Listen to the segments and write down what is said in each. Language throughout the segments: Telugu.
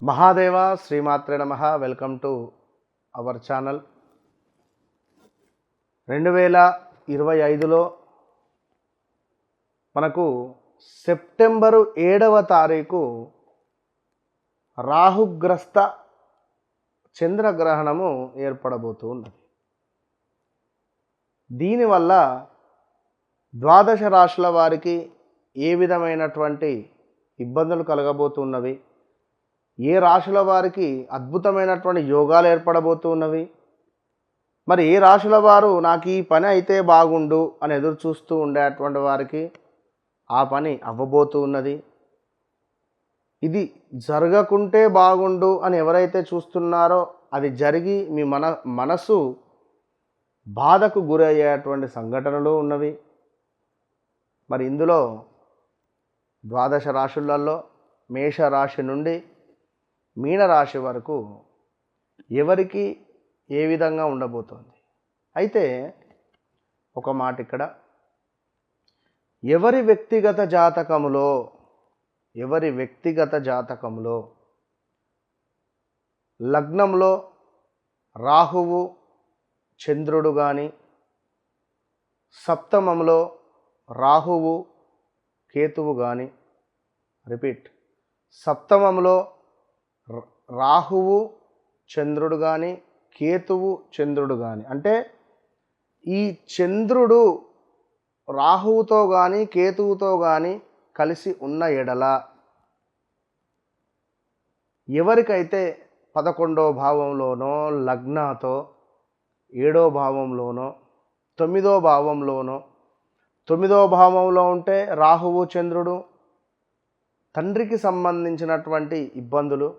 మహాదేవ శ్రీమాత్రే నమః. Welcome to our channel. 2025లో మనకు సెప్టెంబరు 7వ తారీఖు రాహుగ్రస్త చంద్రగ్రహణము ఏర్పడబోతున్నది. దీనివల్ల ద్వాదశ రాశుల వారికి ఏ విధమైనటువంటి ఇబ్బందులు కలగబోతున్నవి, ఏ రాశుల వారికి అద్భుతమైనటువంటి యోగాలు ఏర్పడబోతున్నవి, మరి ఏ రాశుల వారు నాకు ఈ పని అయితే బాగుండు అని ఎదురు చూస్తూ ఉండేటువంటి వారికి ఆ పని అవ్వబోతూ ఉన్నది. ఇది జరగకుంటే బాగుండు అని ఎవరైతే చూస్తున్నారో అది జరిగి మీ మనసు బాధకు గురయ్యేటువంటి సంఘటనలు ఉన్నవి. మరి ఇందులో ద్వాదశ రాశులలో మేషరాశి నుండి మీనరాశి వరకు ఎవరికి ఏ విధంగా ఉండబోతోంది. అయితే ఒక మాట ఇక్కడ, ఎవరి వ్యక్తిగత జాతకములో లగ్నంలో రాహువు చంద్రుడు కానీ, సప్తమంలో రాహువు కేతువు కానీ, సప్తమంలో రాహువు చంద్రుడు కానీ, కేతువు చంద్రుడు కానీ, అంటే ఈ చంద్రుడు రాహువుతో కానీ కేతువుతో కానీ కలిసి ఉన్న ఎడల ఎవరికైతే 11వ భావంలోనో లగ్నాతో 7వ భావంలోనో 9వ భావంలోనో, 9వ భావంలో ఉంటే రాహువు చంద్రుడు తండ్రికి సంబంధించినటువంటి ఇబ్బందులు,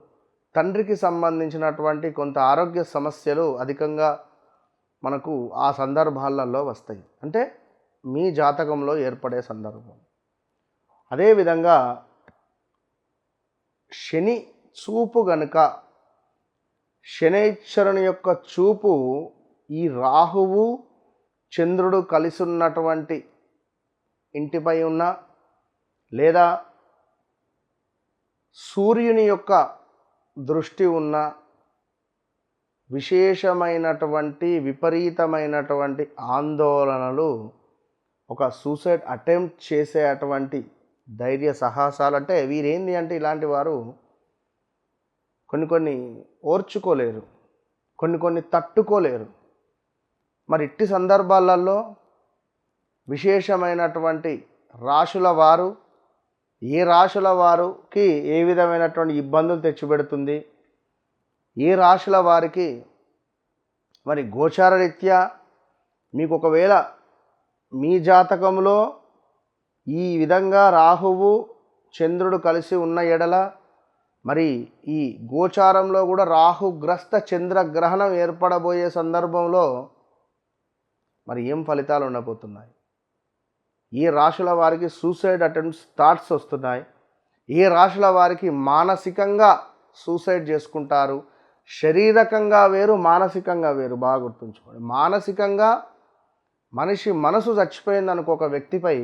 తండ్రికి సంబంధించినటువంటి కొంత ఆరోగ్య సమస్యలు అధికంగా మనకు ఆ సందర్భాలలో వస్తాయి. అంటే మీ జాతకంలో ఏర్పడే సందర్భం. అదేవిధంగా శని చూపు గనుక, శనైశ్వరుని యొక్క చూపు ఈ రాహువు చంద్రుడు కలిసి ఉన్నటువంటి ఇంటిపై ఉన్న, లేదా సూర్యుని యొక్క దృష్టి ఉన్న, విపరీతమైనటువంటి ఆందోళనలు, ఒక సూసైడ్ అటెంప్ట్ చేసేటువంటి ధైర్య సాహసాలు, అంటే వీరేంది అంటే ఇలాంటి వారు కొన్ని ఓర్చుకోలేరు, కొన్ని తట్టుకోలేరు. మరి ఇట్టి సందర్భాలలో విశేషమైనటువంటి రాశుల వారు, ఏ రాశుల వారికి ఏ విధమైనటువంటి ఇబ్బందులు తెచ్చిపెడుతుంది, ఏ రాశుల వారికి మరి గోచార రీత్యా మీకు ఒకవేళ మీ జాతకంలో ఈ విధంగా రాహువు చంద్రుడు కలిసి ఉన్న ఎడల, మరి ఈ గోచారంలో కూడా రాహుగ్రస్త చంద్రగ్రహణం ఏర్పడబోయే సందర్భంలో మరి ఏం ఫలితాలు ఉండబోతున్నాయి, ఏ రాశుల వారికి సూసైడ్ అటెంప్ట్స్ థాట్స్ వస్తున్నాయి, ఏ రాశుల వారికి మానసికంగా సూసైడ్ చేసుకుంటారు. శారీరకంగా వేరు, మానసికంగా వేరు. బాగా గుర్తుంచుకోండి. మానసికంగా మనిషి మనసు చచ్చిపోయింది అనుకో ఒక వ్యక్తిపై,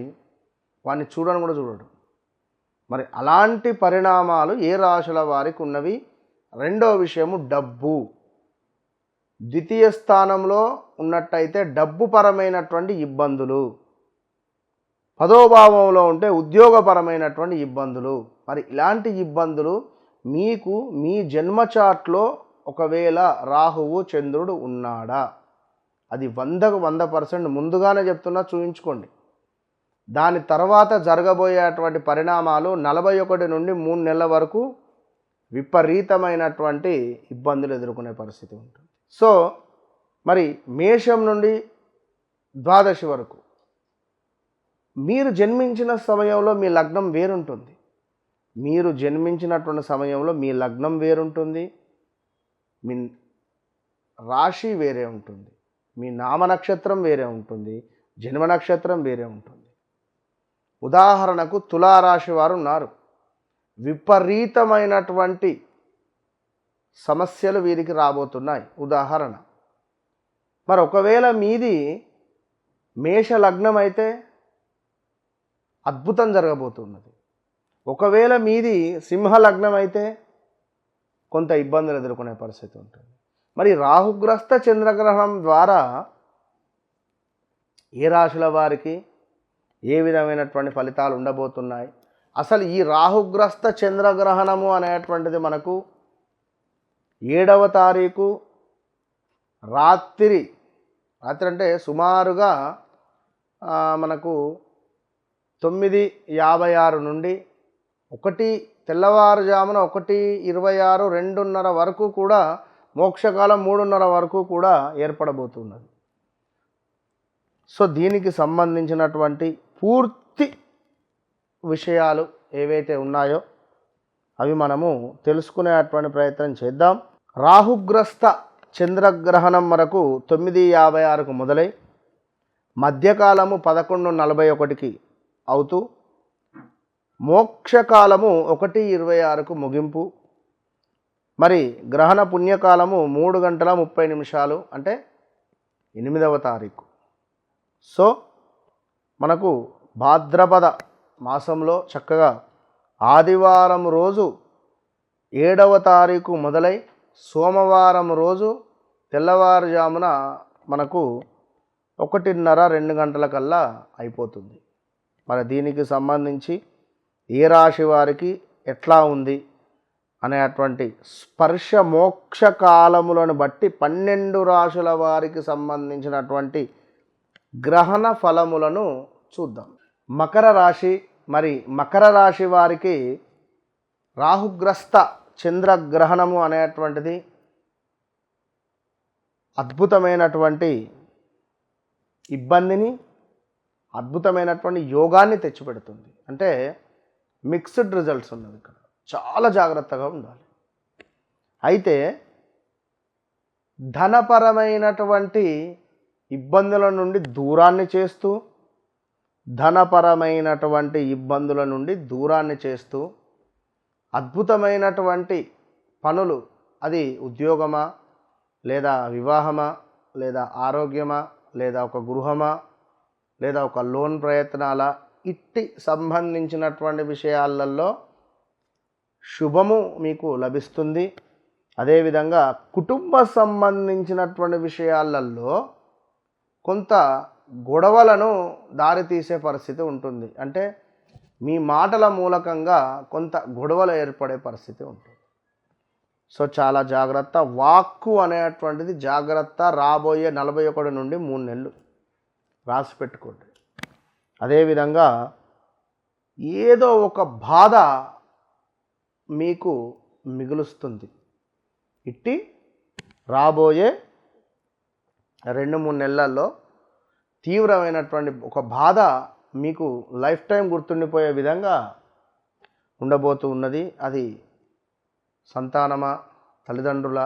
వాడిని చూడని కూడా చూడడు. మరి అలాంటి పరిణామాలు ఏ రాశుల వారికి ఉన్నవి. రెండో విషయము డబ్బు. ద్వితీయ స్థానంలో ఉన్నట్టయితే డబ్బు పరమైనటువంటి ఇబ్బందులు, 10వ భావంలో ఉంటే ఉద్యోగపరమైనటువంటి ఇబ్బందులు. మరి ఇలాంటి ఇబ్బందులు మీకు మీ జన్మ చార్ట్లో ఒకవేళ రాహువు చంద్రుడు ఉన్నాడా, అది 100% ముందుగానే చెప్తున్నా, చూయించుకోండి. దాని తర్వాత జరగబోయేటువంటి పరిణామాలు 41 నుండి 3 నెలల వరకు విపరీతమైనటువంటి ఇబ్బందులు ఎదుర్కొనే పరిస్థితి ఉంటుంది. సో మరి మేషం నుండి ద్వాదశి వరకు మీరు జన్మించిన సమయంలో మీ లగ్నం వేరుంటుంది. మీరు జన్మించినటువంటి సమయంలో మీ లగ్నం వేరుంటుంది, మీ రాశి వేరే ఉంటుంది, మీ నామ నక్షత్రం వేరే ఉంటుంది, జన్మ నక్షత్రం వేరే ఉంటుంది. ఉదాహరణకు తులారాశి వారు ఉన్నారు. విపరీతమైనటువంటి సమస్యలు వీరికి రాబోతున్నాయి. ఉదాహరణ, మరి ఒకవేళ మీది మేష లగ్నం అయితే అద్భుతం జరగబోతున్నది. ఒకవేళ మీది సింహ లగ్నం అయితే కొంత ఇబ్బందులు ఎదుర్కొనే పరిస్థితి ఉంటుంది. మరి రాహుగ్రస్త చంద్రగ్రహణం ద్వారా ఏ రాశుల వారికి ఏ విధమైనటువంటి ఫలితాలు ఉండబోతున్నాయి, అసలు ఈ రాహుగ్రస్త చంద్రగ్రహణము అనేటువంటిది మనకు 7వ తారీఖు రాత్రి అంటే సుమారుగా మనకు 9:56 నుండి తెల్లవారుజామున 1:26 2:30 వరకు కూడా మోక్షకాలం 3:30 వరకు కూడా ఏర్పడబోతున్నది. సో దీనికి సంబంధించినటువంటి పూర్తి విషయాలు ఏవైతే ఉన్నాయో అవి మనము తెలుసుకునేటువంటి ప్రయత్నం చేద్దాం. రాహుగ్రస్త చంద్రగ్రహణం మనకు 9:56కు మొదలై మధ్యకాలము 11:41కి అవుతూ మోక్షకాలము 1:26కు ముగింపు. మరి గ్రహణ పుణ్యకాలము 3:30 అంటే 8వ తారీఖు. సో మనకు భాద్రపద మాసంలో చక్కగా ఆదివారం రోజు 7వ తారీఖు మొదలై సోమవారం రోజు తెల్లవారుజామున మనకు 1:30 2 అయిపోతుంది. మరి దీనికి సంబంధించి ఏ రాశి వారికి ఎట్లా ఉంది అనేటువంటి స్పర్శ మోక్ష కాలములను బట్టి 12 రాశుల వారికి సంబంధించినటువంటి గ్రహణ ఫలములను చూద్దాం. మకర రాశి. మరి మకర రాశి వారికి రాహుగ్రస్త చంద్రగ్రహణము అనేటువంటిది అద్భుతమైనటువంటి ఇబ్బందిని, అద్భుతమైనటువంటి యోగాన్ని తెచ్చిపెడుతుంది. అంటే మిక్స్డ్ రిజల్ట్స్ ఉన్నది ఇక్కడ, చాలా జాగ్రత్తగా ఉండాలి. అయితే ధనపరమైనటువంటి ఇబ్బందుల నుండి దూరాన్ని చేస్తూ అద్భుతమైనటువంటి పనులు, అది ఉద్యోగమా లేదా వివాహమా లేదా ఆరోగ్యమా లేదా ఒక గృహమా లేదా ఒక లోన్ ప్రయత్నాల, ఇట్టి సంబంధించినటువంటి విషయాలలో శుభము మీకు లభిస్తుంది. అదేవిధంగా కుటుంబ సంబంధించినటువంటి విషయాలలో కొంత గొడవలను దారితీసే పరిస్థితి ఉంటుంది. అంటే మీ మాటల మూలకంగా కొంత గొడవలు ఏర్పడే పరిస్థితి ఉంటుంది. సో చాలా జాగ్రత్త. వాక్కు అనేటువంటిది జాగ్రత్త. రాబోయే 41 నుండి 3 నెలలు రాసి పెట్టుకోండి. అదేవిధంగా ఏదో ఒక బాధ మీకు మిగులుస్తుంది. ఇట్టి రాబోయే 2-3 నెలల్లో తీవ్రమైనటువంటి ఒక బాధ మీకు లైఫ్ టైం గుర్తుండిపోయే విధంగా ఉండబోతూ ఉన్నది. అది సంతానమా, తల్లిదండ్రుల,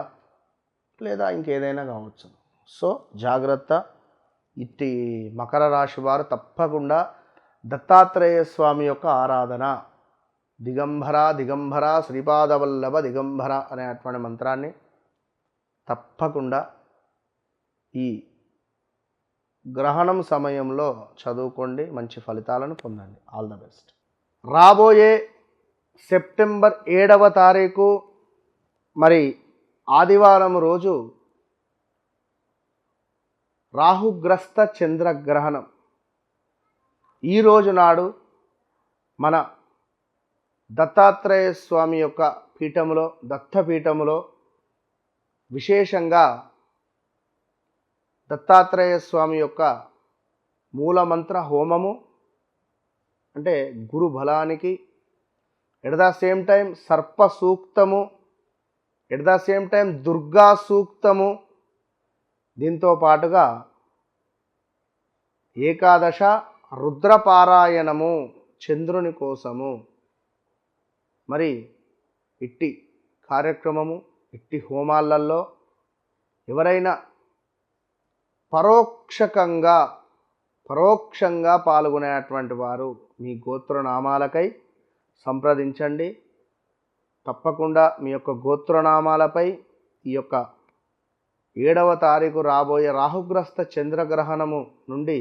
లేదా ఇంకేదైనా కావచ్చు. సో జాగ్రత్త. ఇట్టి మకర రాశి వారు తప్పకుండా దత్తాత్రేయ స్వామి యొక్క ఆరాధన, దిగంబర శ్రీపాదవల్లభ దిగంబర అనేటువంటి మంత్రాన్ని తప్పకుండా ఈ గ్రహణం సమయంలో చదువుకోండి, మంచి ఫలితాలను పొందండి. All the best. రాబోయే సెప్టెంబర్ 7వ తారీఖు మరి ఆదివారం రోజు రాహుగ్రస్త చంద్రగ్రహణం. ఈరోజు నాడు మన దత్తాత్రేయ స్వామి యొక్క పీఠములో, దత్తపీఠములో విశేషంగా దత్తాత్రేయ స్వామి యొక్క మూలమంత్ర హోమము, అంటే గురు బలానికి, ఎట్ ద సేమ్ టైం సర్ప సూక్తము, at the same time Durga సూక్తము, దీంతో పాటుగా ఏకాదశ రుద్రపారాయణము చంద్రుని కోసము. మరి ఇట్టి కార్యక్రమము, ఇట్టి హోమాలలో ఎవరైనా పరోక్షంగా పాల్గొనేటువంటి వారు మీ గోత్రనామాలకై సంప్రదించండి. తప్పకుండా మీ యొక్క గోత్రనామాలపై ఈ యొక్క 7వ తారీఖు రాబోయే రాహుగ్రస్త చంద్రగ్రహణము నుండి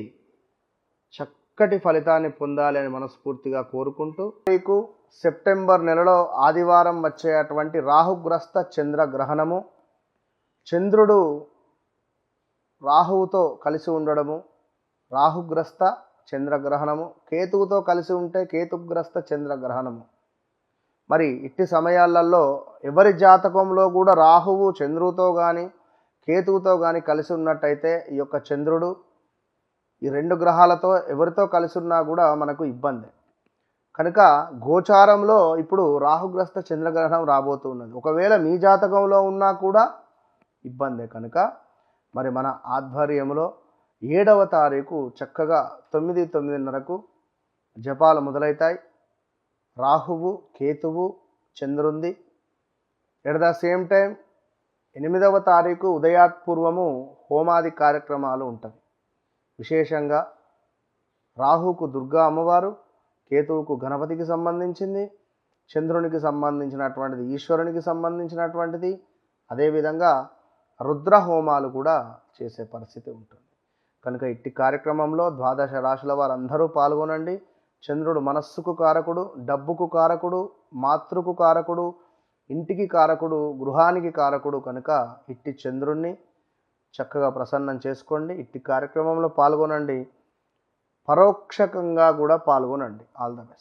చక్కటి ఫలితాన్ని పొందాలి అని మనస్ఫూర్తిగా కోరుకుంటూ, మీకు సెప్టెంబర్ నెలలో ఆదివారం వచ్చేటువంటి రాహుగ్రస్త చంద్రగ్రహణము, చంద్రుడు రాహువుతో కలిసి ఉండడము, రాహుగ్రస్త చంద్రగ్రహణము, కేతువుతో కలిసి ఉంటే కేతుగ్రస్త చంద్రగ్రహణము. మరి ఇట్టి సమయాలలో ఎవరి జాతకంలో కూడా రాహువు చంద్రుడితో కానీ కేతువుతో కానీ కలిసి ఉన్నట్టయితే ఈ యొక్క చంద్రుడు ఈ రెండు గ్రహాలతో ఎవరితో కలిసి ఉన్నా కూడా మనకు ఇబ్బంది. కనుక గోచారంలో ఇప్పుడు రాహుగ్రస్త చంద్రగ్రహణం రాబోతున్నది. ఒకవేళ మీ జాతకంలో ఉన్నా కూడా ఇబ్బందే. కనుక మరి మన ఆధ్వర్యంలో 7వ తారీఖు చక్కగా 9:30కు జపాలు మొదలవుతాయి. రాహువు కేతువు చంద్రుంది. ఎట్ ద సేమ్ టైం 8వ తారీఖు ఉదయాత్పూర్వము హోమాది కార్యక్రమాలు ఉంటాయి. విశేషంగా రాహువుకు దుర్గా అమ్మవారు, కేతువుకు గణపతికి సంబంధించింది, చంద్రునికి సంబంధించినటువంటిది ఈశ్వరునికి సంబంధించినటువంటిది, అదేవిధంగా రుద్ర హోమాలు కూడా చేసే పరిస్థితి ఉంటుంది. కనుక ఇట్టి కార్యక్రమంలో 12 రాశుల వారందరూ పాల్గొనండి. చంద్రుడు మనస్సుకు కారకుడు, డబ్బుకు కారకుడు, మాతృకు కారకుడు, ఇంటికి కారకుడు, గృహానికి కారకుడు. కనుక ఇట్టి చంద్రుణ్ణి చక్కగా ప్రసన్నం చేసుకోండి. ఇట్టి కార్యక్రమంలో పాల్గొనండి, పరోక్షకంగా కూడా పాల్గొనండి. All the best.